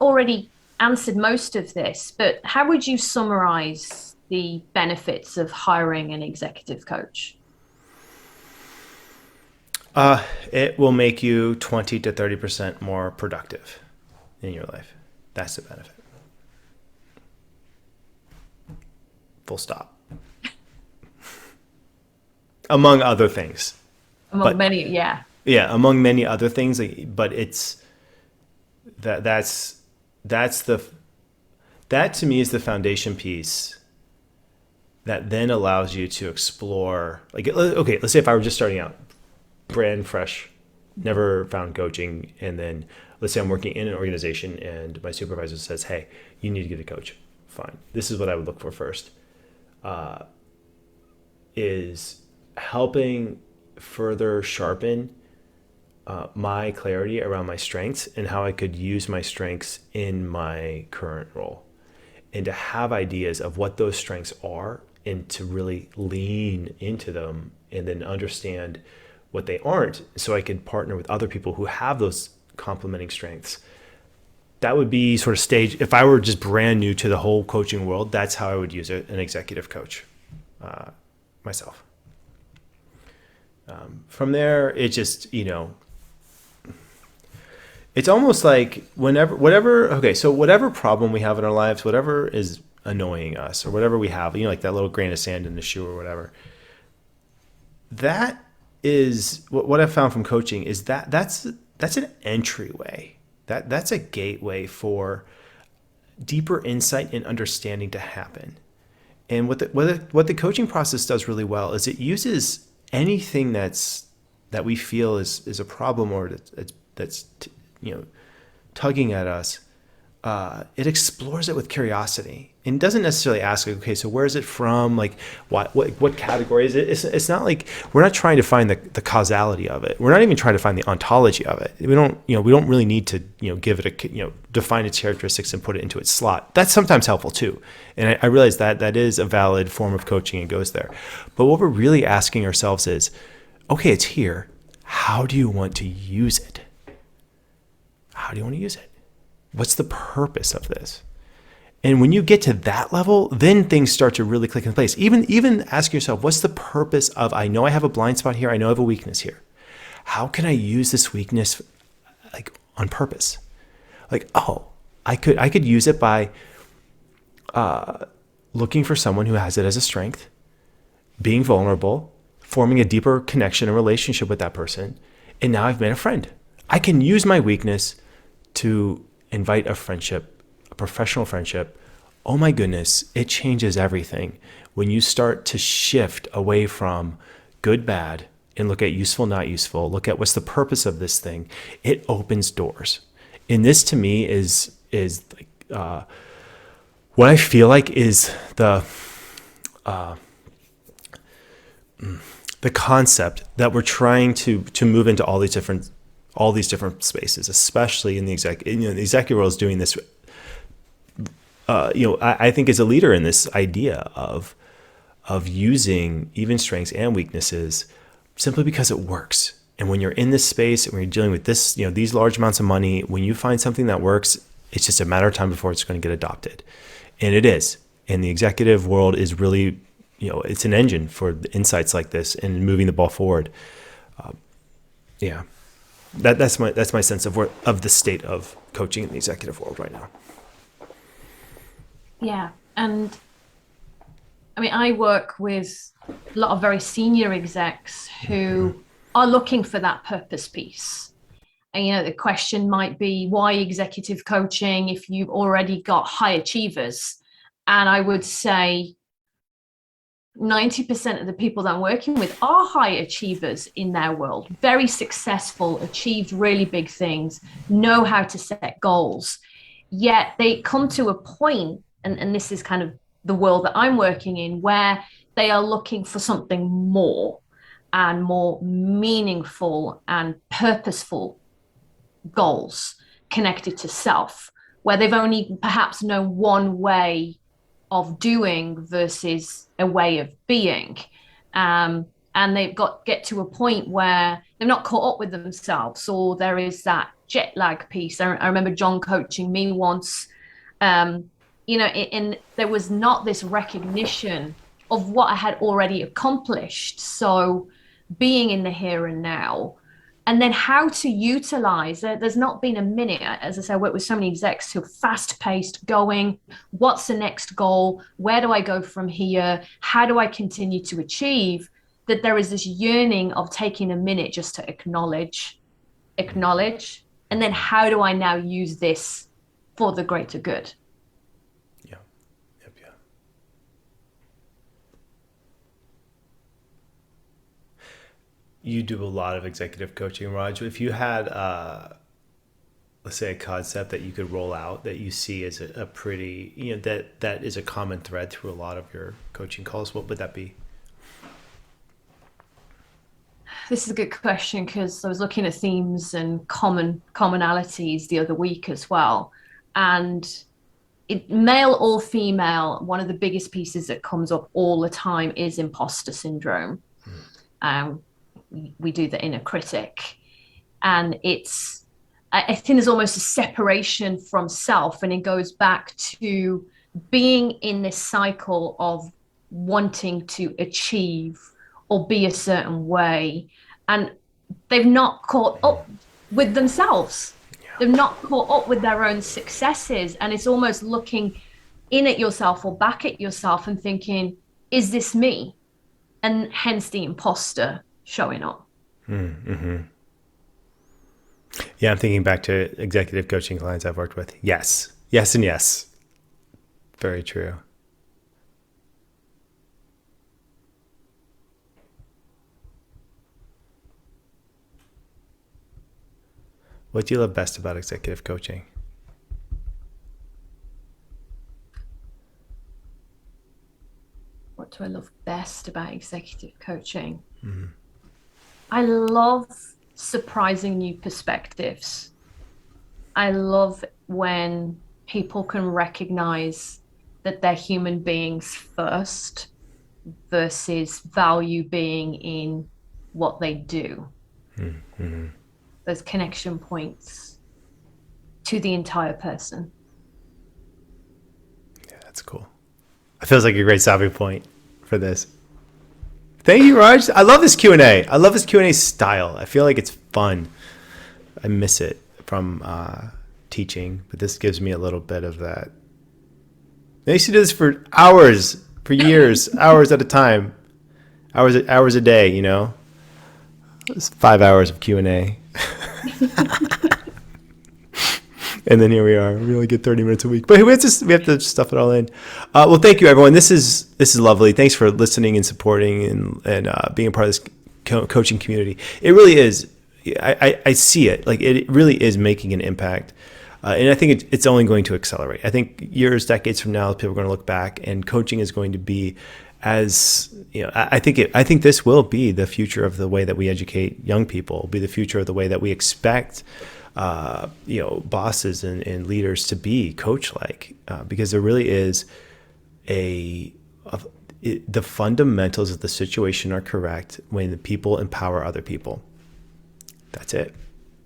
already answered most of this, but how would you summarize the benefits of hiring an executive coach? It will make you 20 to 30% more productive in your life. That's the benefit. Full stop. Among other things. Among But many, yeah. yeah, among many other things, but it's that's the that to me is the foundation piece that then allows you to explore. Like, okay, let's say if I were just starting out, brand fresh, never found coaching, and then let's say I'm working in an organization and my supervisor says, hey, you need to get a coach. Fine, this is what I would look for first. Is helping further sharpen my clarity around my strengths and how I could use my strengths in my current role, and to have ideas of what those strengths are and to really lean into them and then understand what they aren't, so I could partner with other people who have those complementing strengths. That would be sort of stage. If I were just brand new to the whole coaching world, that's how I would use an executive coach myself. From there, it just, it's almost like whatever problem we have in our lives, whatever is annoying us or whatever we have, like that little grain of sand in the shoe or whatever, that is what I've found from coaching is that's an entryway. That's a gateway for deeper insight and understanding to happen. And what the coaching process does really well is it uses anything that we feel is a problem or that's tugging at us. It explores it with curiosity and doesn't necessarily ask, okay, so where is it from? Like what category is it? It's not like we're not trying to find the causality of it. We're not even trying to find the ontology of it. We don't really need to, give it define its characteristics and put it into its slot. That's sometimes helpful too. And I realize that is a valid form of coaching and goes there. But what we're really asking ourselves is, okay, it's here. How do you want to use it? How do you want to use it? What's the purpose of this? And when you get to that level, then things start to really click in place. Even asking yourself, what's the purpose of, I know I have a blind spot here, I know I have a weakness here. How can I use this weakness like on purpose? Like, oh, I could use it by looking for someone who has it as a strength, being vulnerable, forming a deeper connection and relationship with that person, and now I've made a friend. I can use my weakness to invite a friendship, a professional friendship. Oh my goodness, it changes everything. When you start to shift away from good, bad, and look at useful, not useful, look at what's the purpose of this thing, it opens doors. And this to me is like, what I feel like is the concept that we're trying to move into all these different spaces, especially in the the executive world is doing this. I think is a leader in this idea of using even strengths and weaknesses simply because it works. And when you're in this space and when you're dealing with this, these large amounts of money, when you find something that works, it's just a matter of time before it's going to get adopted. And it is. And the executive world is really, it's an engine for insights like this and moving the ball forward. Yeah. That's my sense of the state of coaching in the executive world right now. Yeah. And I mean, I work with a lot of very senior execs who are looking for that purpose piece. And, the question might be, why executive coaching if you've already got high achievers? And I would say 90% of the people that I'm working with are high achievers in their world, very successful, achieved really big things, know how to set goals. Yet they come to a point, and this is kind of the world that I'm working in, where they are looking for something more and more meaningful and purposeful goals connected to self, where they've only perhaps known one way of doing versus a way of being. And they've get to a point where they're not caught up with themselves, or there is that jet lag piece. I remember John coaching me once, and there was not this recognition of what I had already accomplished. So being in the here and now, and then how to utilize it. There's not been a minute, as I said, I work with so many execs who are fast paced, going, what's the next goal? Where do I go from here? How do I continue to achieve? That there is this yearning of taking a minute just to acknowledge, and then how do I now use this for the greater good? Yeah. Yep. Yeah. You do a lot of executive coaching, Raj. If you had, let's say, a concept that you could roll out that you see as a pretty, that is a common thread through a lot of your coaching calls, what would that be? This is a good question because I was looking at themes and commonalities the other week as well. And male or female, one of the biggest pieces that comes up all the time is imposter syndrome. We do the inner critic. And I think there's almost a separation from self, and it goes back to being in this cycle of wanting to achieve or be a certain way, and they've not caught up with themselves. Yeah. They've not caught up with their own successes, and it's almost looking in at yourself or back at yourself and thinking, is this me? And hence the imposter showing up. Mm-hmm. Yeah, I'm thinking back to executive coaching clients I've worked with. Yes, and yes. Very true. What do you love best about executive coaching? What do I love best about executive coaching? Mm-hmm. I love surprising new perspectives. I love when people can recognize that they're human beings first versus value being in what they do. Mm-hmm. Those connection points to the entire person. Yeah, that's cool. It feels like a great stopping point for this. Thank you, Raj. I love this Q&A. I love this Q&A style. I feel like it's fun. I miss it from teaching, but this gives me a little bit of that. I used to do this for hours, for years, hours at a time, hours a day, It's 5 hours of Q&A. And then here we are. We only get 30 minutes a week, but we have to stuff it all in. Well, thank you, everyone. This is lovely. Thanks for listening and supporting and being a part of this coaching community. It really is. I see it. Like, it really is making an impact. And I think it's only going to accelerate. I think years, decades from now, people are going to look back, and coaching is going to be I think this will be the future of the way that we educate young people. It'll be the future of the way that we expect bosses and leaders to be coach-like, because there really is the fundamentals of the situation are correct when the people empower other people. That's it.